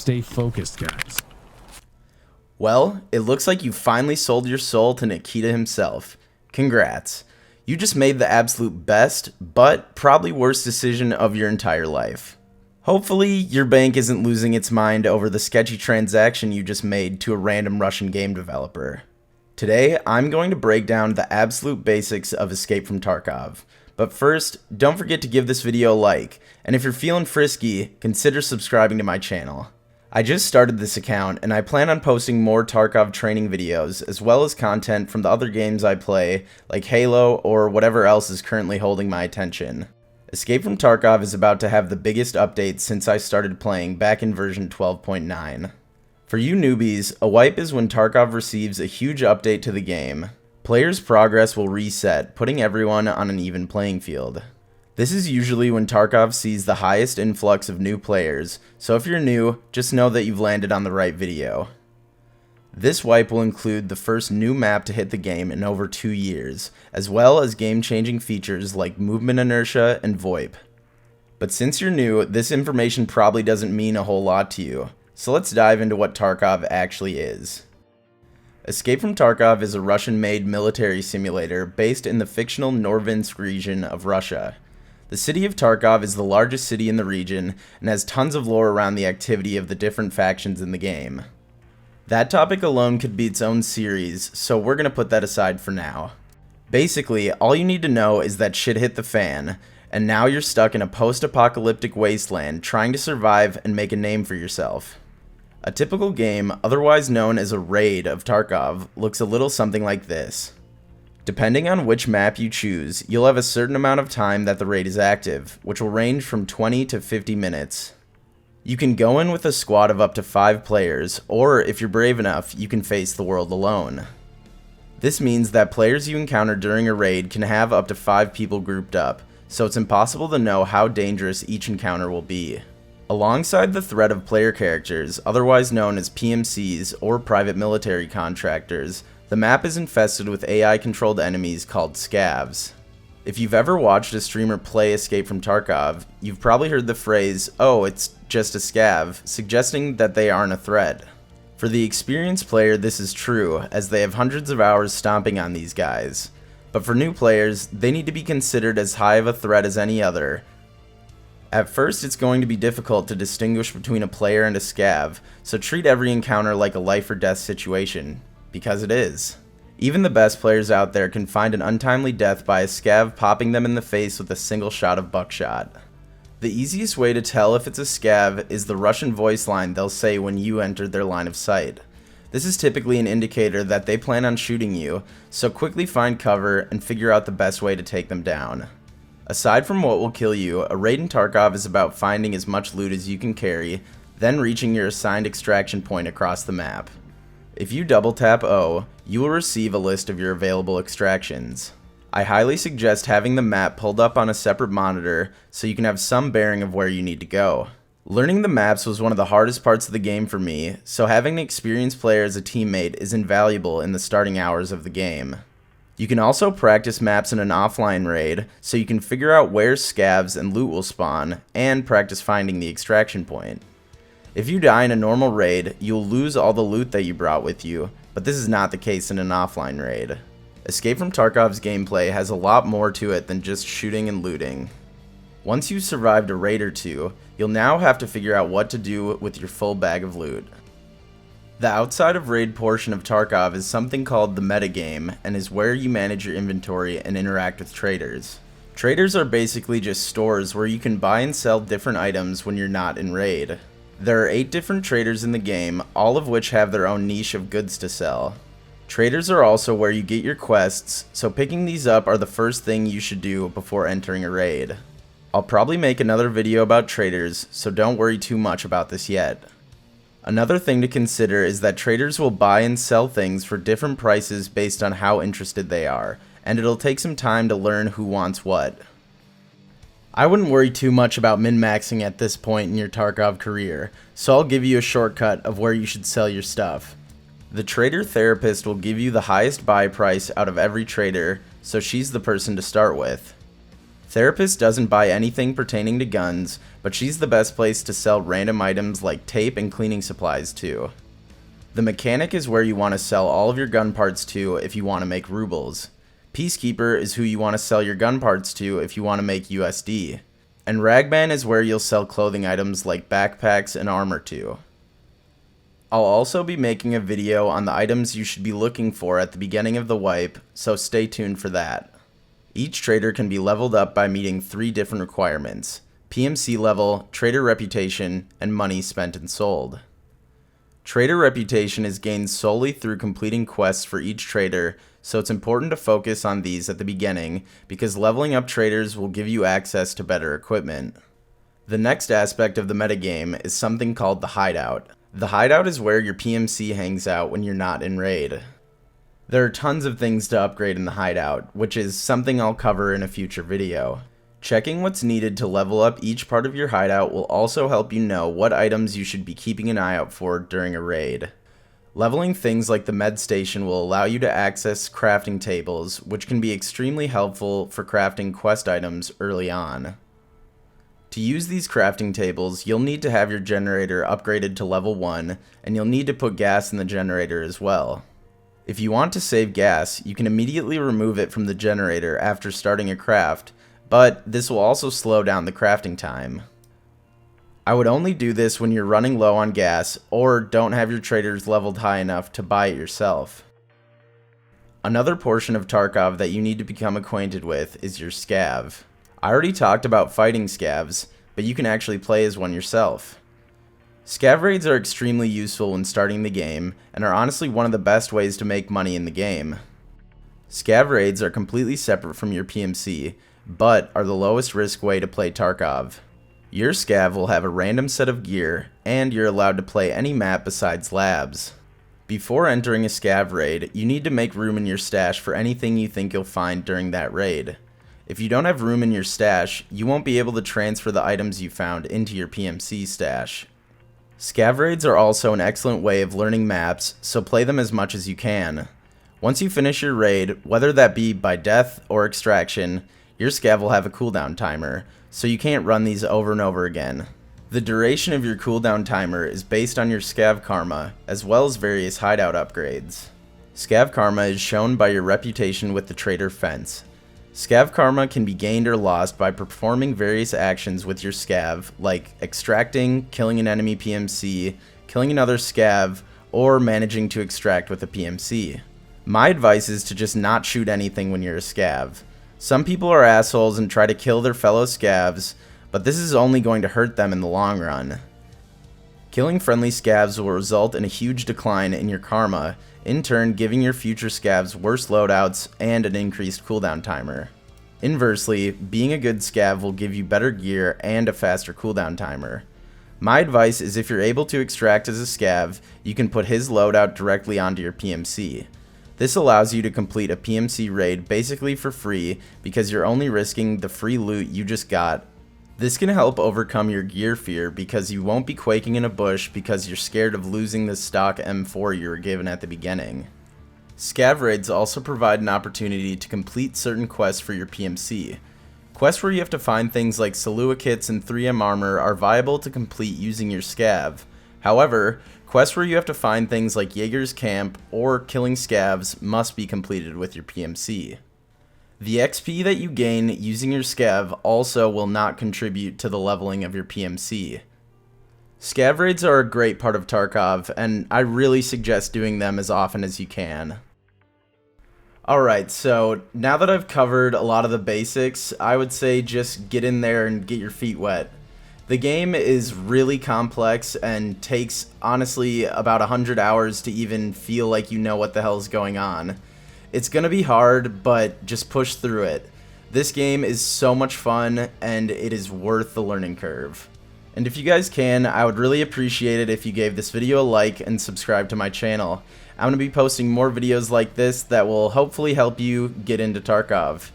stay focused, guys. Well, it looks like you finally sold your soul to Nikita himself. Congrats. You just made the absolute best, but probably worst decision of your entire life. Hopefully, your bank isn't losing its mind over the sketchy transaction you just made to a random Russian game developer. Today, I'm going to break down the absolute basics of Escape from Tarkov. But first, don't forget to give this video a like, and if you're feeling frisky, consider subscribing to my channel. I just started this account, and I plan on posting more Tarkov training videos, as well as content from the other games I play, like Halo or whatever else is currently holding my attention. Escape from Tarkov is about to have the biggest update since I started playing back in version 12.9. For you newbies, a wipe is when Tarkov receives a huge update to the game. Players' progress will reset, putting everyone on an even playing field. This is usually when Tarkov sees the highest influx of new players, so if you're new, just know that you've landed on the right video. This wipe will include the first new map to hit the game in over 2 years, as well as game-changing features like movement inertia and VoIP. But since you're new, this information probably doesn't mean a whole lot to you, so let's dive into what Tarkov actually is. Escape from Tarkov is a Russian-made military simulator based in the fictional Norvinsk region of Russia. The city of Tarkov is the largest city in the region and has tons of lore around the activity of the different factions in the game. That topic alone could be its own series, so we're going to put that aside for now. Basically, all you need to know is that shit hit the fan, and now you're stuck in a post-apocalyptic wasteland trying to survive and make a name for yourself. A typical game, otherwise known as a raid of Tarkov, looks a little something like this. Depending on which map you choose, you'll have a certain amount of time that the raid is active, which will range from 20 to 50 minutes. You can go in with a squad of up to 5 players, or if you're brave enough, you can face the world alone. This means that players you encounter during a raid can have up to 5 people grouped up, so it's impossible to know how dangerous each encounter will be. Alongside the threat of player characters, otherwise known as PMCs or private military contractors, the map is infested with AI-controlled enemies called Scavs. If you've ever watched a streamer play Escape from Tarkov, you've probably heard the phrase, "Oh, it's just a Scav," suggesting that they aren't a threat. For the experienced player, this is true, as they have hundreds of hours stomping on these guys. But for new players, they need to be considered as high of a threat as any other. At first, it's going to be difficult to distinguish between a player and a Scav, so treat every encounter like a life or death situation. Because it is. Even the best players out there can find an untimely death by a Scav popping them in the face with a single shot of buckshot. The easiest way to tell if it's a Scav is the Russian voice line they'll say when you enter their line of sight. This is typically an indicator that they plan on shooting you, so quickly find cover and figure out the best way to take them down. Aside from what will kill you, a raid in Tarkov is about finding as much loot as you can carry, then reaching your assigned extraction point across the map. If you double tap O, you will receive a list of your available extractions. I highly suggest having the map pulled up on a separate monitor so you can have some bearing of where you need to go. Learning the maps was one of the hardest parts of the game for me, so having an experienced player as a teammate is invaluable in the starting hours of the game. You can also practice maps in an offline raid so you can figure out where scavs and loot will spawn and practice finding the extraction point. If you die in a normal raid, you'll lose all the loot that you brought with you, but this is not the case in an offline raid. Escape from Tarkov's gameplay has a lot more to it than just shooting and looting. Once you've survived a raid or two, you'll now have to figure out what to do with your full bag of loot. The outside of raid portion of Tarkov is something called the metagame, and is where you manage your inventory and interact with traders. Traders are basically just stores where you can buy and sell different items when you're not in raid. There are 8 different traders in the game, all of which have their own niche of goods to sell. Traders are also where you get your quests, so picking these up are the first thing you should do before entering a raid. I'll probably make another video about traders, so don't worry too much about this yet. Another thing to consider is that traders will buy and sell things for different prices based on how interested they are, and it'll take some time to learn who wants what. I wouldn't worry too much about min-maxing at this point in your Tarkov career, so I'll give you a shortcut of where you should sell your stuff. The trader therapist will give you the highest buy price out of every trader, so she's the person to start with. Therapist doesn't buy anything pertaining to guns, but she's the best place to sell random items like tape and cleaning supplies to. The Mechanic is where you want to sell all of your gun parts to if you want to make rubles. Peacekeeper is who you want to sell your gun parts to if you want to make USD. And Ragman is where you'll sell clothing items like backpacks and armor to. I'll also be making a video on the items you should be looking for at the beginning of the wipe, so stay tuned for that. Each trader can be leveled up by meeting 3 different requirements: PMC level, trader reputation, and money spent and sold. Trader reputation is gained solely through completing quests for each trader, so it's important to focus on these at the beginning because leveling up traders will give you access to better equipment. The next aspect of the metagame is something called the Hideout. The Hideout is where your PMC hangs out when you're not in raid. There are tons of things to upgrade in the Hideout, which is something I'll cover in a future video. Checking what's needed to level up each part of your hideout will also help you know what items you should be keeping an eye out for during a raid. Leveling things like the med station will allow you to access crafting tables, which can be extremely helpful for crafting quest items early on. To use these crafting tables, you'll need to have your generator upgraded to level 1, and you'll need to put gas in the generator as well. If you want to save gas, you can immediately remove it from the generator after starting a craft, but this will also slow down the crafting time. I would only do this when you're running low on gas or don't have your traders leveled high enough to buy it yourself. Another portion of Tarkov that you need to become acquainted with is your Scav. I already talked about fighting Scavs, but you can actually play as one yourself. Scav Raids are extremely useful when starting the game and are honestly one of the best ways to make money in the game. Scav Raids are completely separate from your PMC, but are the lowest risk way to play Tarkov. Your Scav will have a random set of gear, and you're allowed to play any map besides labs. Before entering a Scav raid, you need to make room in your stash for anything you think you'll find during that raid. If you don't have room in your stash, you won't be able to transfer the items you found into your PMC stash. Scav raids are also an excellent way of learning maps, so play them as much as you can. Once you finish your raid, whether that be by death or extraction, your Scav will have a cooldown timer, so you can't run these over and over again. The duration of your cooldown timer is based on your Scav karma, as well as various hideout upgrades. Scav karma is shown by your reputation with the trader fence. Scav karma can be gained or lost by performing various actions with your Scav, like extracting, killing an enemy PMC, killing another Scav, or managing to extract with a PMC. My advice is to just not shoot anything when you're a Scav. Some people are assholes and try to kill their fellow Scavs, but this is only going to hurt them in the long run. Killing friendly Scavs will result in a huge decline in your karma, in turn giving your future Scavs worse loadouts and an increased cooldown timer. Inversely, being a good Scav will give you better gear and a faster cooldown timer. My advice is if you're able to extract as a Scav, you can put his loadout directly onto your PMC. This allows you to complete a PMC raid basically for free because you're only risking the free loot you just got. This can help overcome your gear fear because you won't be quaking in a bush because you're scared of losing the stock M4 you were given at the beginning. Scav raids also provide an opportunity to complete certain quests for your PMC. Quests where you have to find things like Salua kits and 3M armor are viable to complete using your Scav. However, quests where you have to find things like Jaeger's Camp or killing Scavs must be completed with your PMC. The XP that you gain using your Scav also will not contribute to the leveling of your PMC. Scav raids are a great part of Tarkov, and I really suggest doing them as often as you can. Alright, so now that I've covered a lot of the basics, I would say just get in there and get your feet wet. The game is really complex and takes, honestly, about 100 hours to even feel like you know what the hell's going on. It's gonna be hard, but just push through it. This game is so much fun, and it is worth the learning curve. And if you guys can, I would really appreciate it if you gave this video a like and subscribe to my channel. I'm going to be posting more videos like this that will hopefully help you get into Tarkov.